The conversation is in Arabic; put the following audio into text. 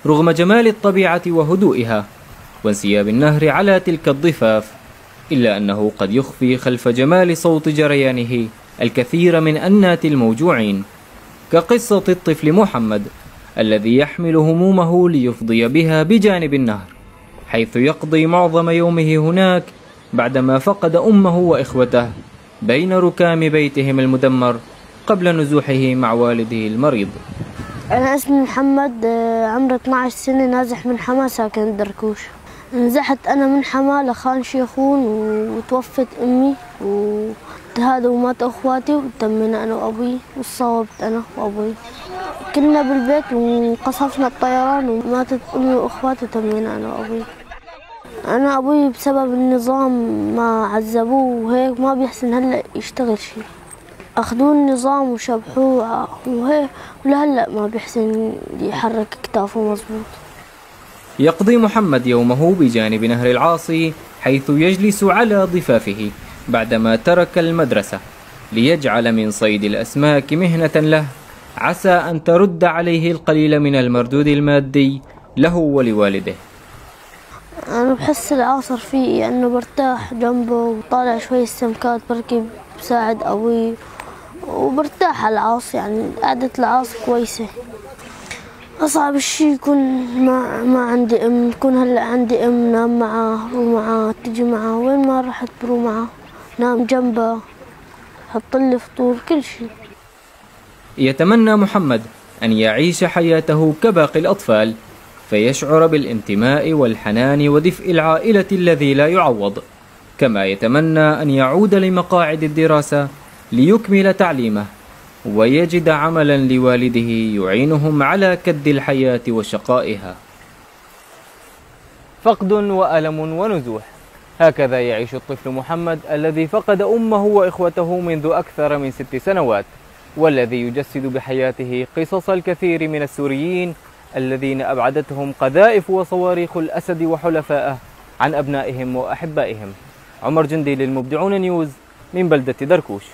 رغم جمال الطبيعة وهدوئها وانسياب النهر على تلك الضفاف، إلا أنه قد يخفي خلف جمال صوت جريانه الكثير من أنات الموجوعين، كقصة الطفل محمد الذي يحمل همومه ليفضي بها بجانب النهر، حيث يقضي معظم يومه هناك بعدما فقد أمه وإخوته بين ركام بيتهم المدمر قبل نزوحه مع والده المريض. أنا اسمي محمد، عمري 12 سنة، نازح من حما، ساكن دركوش. نزحت أنا من حما لخان شيخون وتوفت أمي وهذا ومات أخواتي وتمينا أنا وأبوي وصوبت أنا وأبوي. كنا بالبيت وقصفنا الطيران وماتت أمي وأخواتي وتمينا أنا وأبوي. أنا أبوي بسبب النظام ما عذبوه وهيك ما بيحسن هلأ يشتغل شيء. أخذوه النظام وشبحوه وهيك ولهلأ ما بيحسن يحرك كتافه مظبوط. يقضي محمد يومه بجانب نهر العاصي، حيث يجلس على ضفافه بعدما ترك المدرسة ليجعل من صيد الأسماك مهنة له، عسى أن ترد عليه القليل من المردود المادي له ولوالده. أنا بحس العاصر فيه أنه برتاح جنبه وطالع شوي السمكات، بركب بساعد أبوي وبرتاح على العاص، يعني قعدة العاص كويسة. أصعب الشي يكون ما عندي أم، يكون هلأ عندي أم، نام معاه، رو معاه، تجي معاه، وين ما رحت برو معاه، نام جنبه، حطلي فطور، كل شي. يتمنى محمد أن يعيش حياته كباقي الأطفال، فيشعر بالانتماء والحنان ودفء العائلة الذي لا يعوض، كما يتمنى أن يعود لمقاعد الدراسة ليكمل تعليمه ويجد عملا لوالده يعينهم على كد الحياة وشقائها. فقد وألم ونزوح، هكذا يعيش الطفل محمد الذي فقد أمه وإخوته منذ أكثر من 6 سنوات، والذي يجسد بحياته قصص الكثير من السوريين الذين أبعدتهم قذائف وصواريخ الأسد وحلفائه عن أبنائهم وأحبائهم. عمر جندي للمبدعون نيوز من بلدة دركوش.